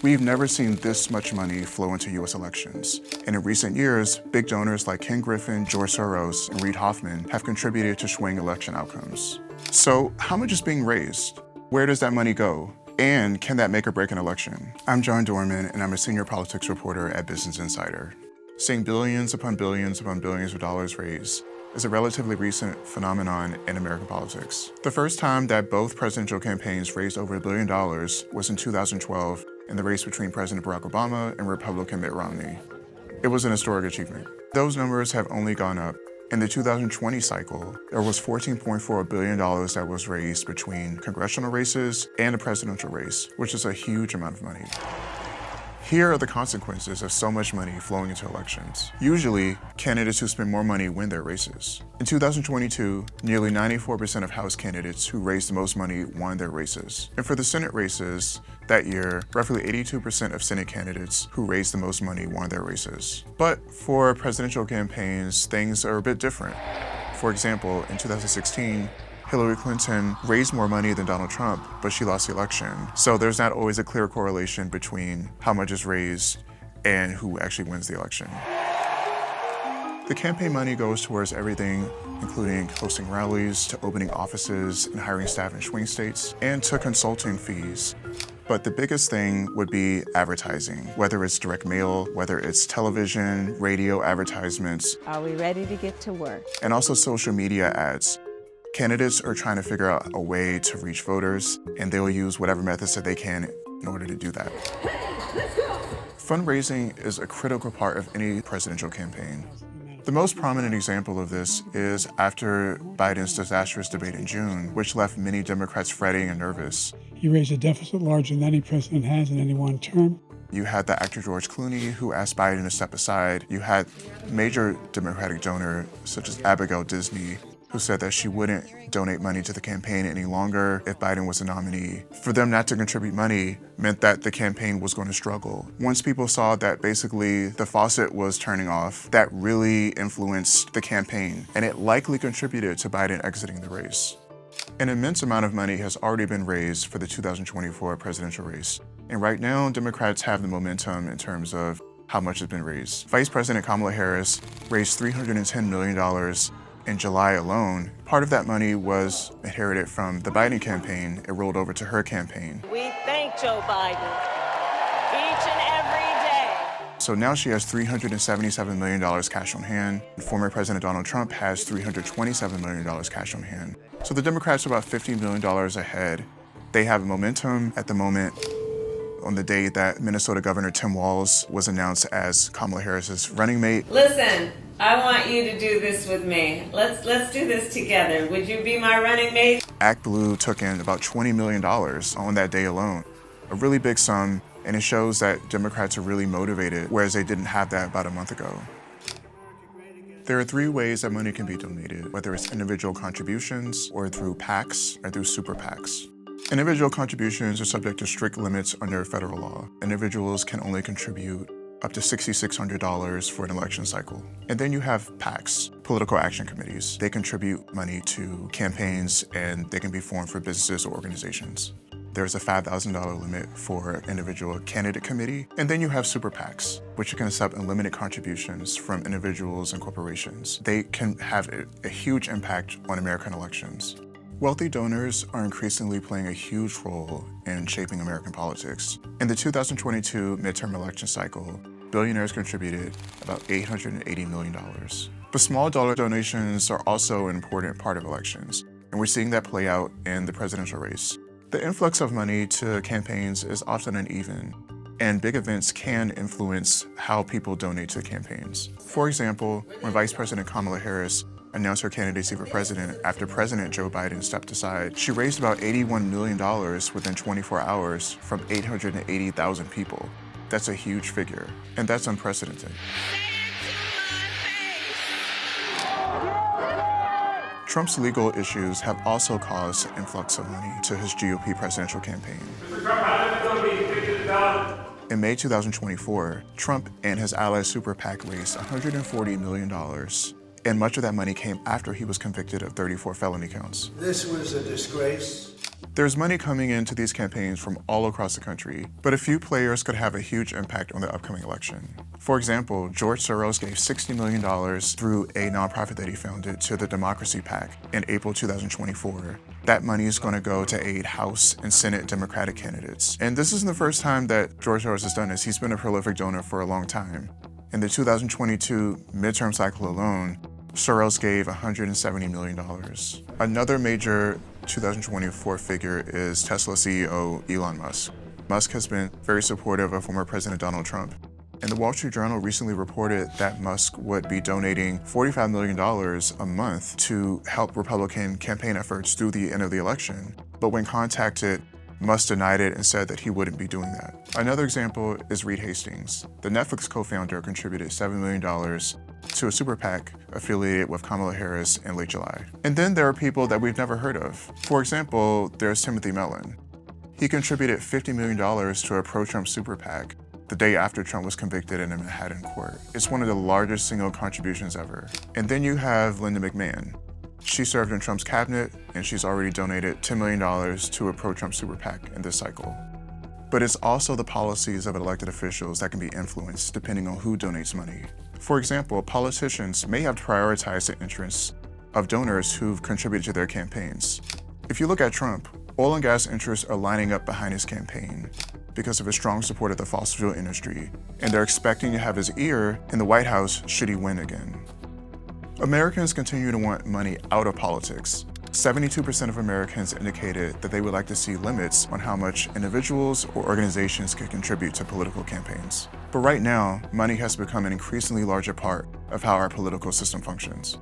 We've never seen this much money flow into U.S. elections. And in recent years, big donors like Ken Griffin, George Soros, and Reid Hoffman have contributed to swing election outcomes. So how much is being raised? Where does that money go? And can that make or break an election? I'm John Dorman, and I'm a senior politics reporter at Business Insider. Seeing billions upon billions upon billions of dollars raised is a relatively recent phenomenon in American politics. The first time that both presidential campaigns raised over $1 billion was in 2012 in the race between President Barack Obama and Republican Mitt Romney. It was an historic achievement. Those numbers have only gone up. In the 2020 cycle, there was $14.4 billion that was raised between congressional races and a presidential race, which is a huge amount of money. Here are the consequences of so much money flowing into elections. Usually, candidates who spend more money win their races. In 2022, nearly 94% of House candidates who raised the most money won their races. And for the Senate races that year, roughly 82% of Senate candidates who raised the most money won their races. But for presidential campaigns, things are a bit different. For example, in 2016, Hillary Clinton raised more money than Donald Trump, but she lost the election. So there's not always a clear correlation between how much is raised and who actually wins the election. The campaign money goes towards everything, including hosting rallies, to opening offices and hiring staff in swing states, and to consulting fees. But the biggest thing would be advertising, whether it's direct mail, whether it's television, radio advertisements. Are we ready to get to work? And also social media ads. Candidates are trying to figure out a way to reach voters, and they'll use whatever methods that they can in order to do that. Fundraising is a critical part of any presidential campaign. The most prominent example of this is after Biden's disastrous debate in June, which left many Democrats fretting and nervous. He raised a deficit larger than any president has in any one term. You had the actor George Clooney, who asked Biden to step aside. You had major Democratic donor, such as Abigail Disney, who said that she wouldn't donate money to the campaign any longer if Biden was the nominee. For them not to contribute money meant that the campaign was going to struggle. Once people saw that basically the faucet was turning off, that really influenced the campaign, and it likely contributed to Biden exiting the race. An immense amount of money has already been raised for the 2024 presidential race. And right now, Democrats have the momentum in terms of how much has been raised. Vice President Kamala Harris raised $310 million in July alone. Part of that money was inherited from the Biden campaign. It rolled over to her campaign. We thank Joe Biden each and every day. So now she has $377 million cash on hand. Former President Donald Trump has $327 million cash on hand. So the Democrats are about $50 million ahead. They have momentum at the moment. On the day that Minnesota Governor Tim Walz was announced as Kamala Harris's running mate. Listen, I want you to do this with me. Let's do this together. Would you be my running mate? Act Blue took in about $20 million on that day alone. A really big sum, and it shows that Democrats are really motivated, whereas they didn't have that about a month ago. There are three ways that money can be donated, whether it's individual contributions or through PACs or through super PACs. Individual contributions are subject to strict limits under federal law. Individuals can only contribute up to $6,600 for an election cycle. And then you have PACs, political action committees. They contribute money to campaigns, and they can be formed for businesses or organizations. There's a $5,000 limit for individual candidate committee. And then you have super PACs, which can accept unlimited contributions from individuals and corporations. They can have a huge impact on American elections. Wealthy donors are increasingly playing a huge role in shaping American politics. In the 2022 midterm election cycle, billionaires contributed about $880 million. But small dollar donations are also an important part of elections, and we're seeing that play out in the presidential race. The influx of money to campaigns is often uneven, and big events can influence how people donate to campaigns. For example, when Vice President Kamala Harris announced her candidacy for president after President Joe Biden stepped aside, she raised about $81 million within 24 hours from 880,000 people. That's a huge figure, and that's unprecedented. Trump's legal issues have also caused an influx of money to his GOP presidential campaign. In May 2024, Trump and his ally Super PAC raised $140 million, and much of that money came after he was convicted of 34 felony counts. This was a disgrace. There's money coming into these campaigns from all across the country, but a few players could have a huge impact on the upcoming election. For example, George Soros gave $60 million through a nonprofit that he founded to the Democracy PAC in April 2024. That money is going to go to aid House and Senate Democratic candidates. And this isn't the first time that George Soros has done this. He's been a prolific donor for a long time. In the 2022 midterm cycle alone, Soros gave $170 million. Another major 2024 figure is Tesla CEO Elon Musk. Musk has been very supportive of former President Donald Trump. And the Wall Street Journal recently reported that Musk would be donating $45 million a month to help Republican campaign efforts through the end of the election. But when contacted, Musk denied it and said that he wouldn't be doing that. Another example is Reid Hastings. The Netflix co-founder contributed $7 million to a super PAC affiliated with Kamala Harris in late July. And then there are people that we've never heard of. For example, there's Timothy Mellon. He contributed $50 million to a pro-Trump super PAC the day after Trump was convicted in a Manhattan court. It's one of the largest single contributions ever. And then you have Linda McMahon. She served in Trump's cabinet, and she's already donated $10 million to a pro-Trump super PAC in this cycle. But it's also the policies of elected officials that can be influenced depending on who donates money. For example, politicians may have to prioritize the interests of donors who've contributed to their campaigns. If you look at Trump, oil and gas interests are lining up behind his campaign because of his strong support of the fossil fuel industry, and they're expecting to have his ear in the White House should he win again. Americans continue to want money out of politics. 72% of Americans indicated that they would like to see limits on how much individuals or organizations can contribute to political campaigns. But right now, money has become an increasingly larger part of how our political system functions.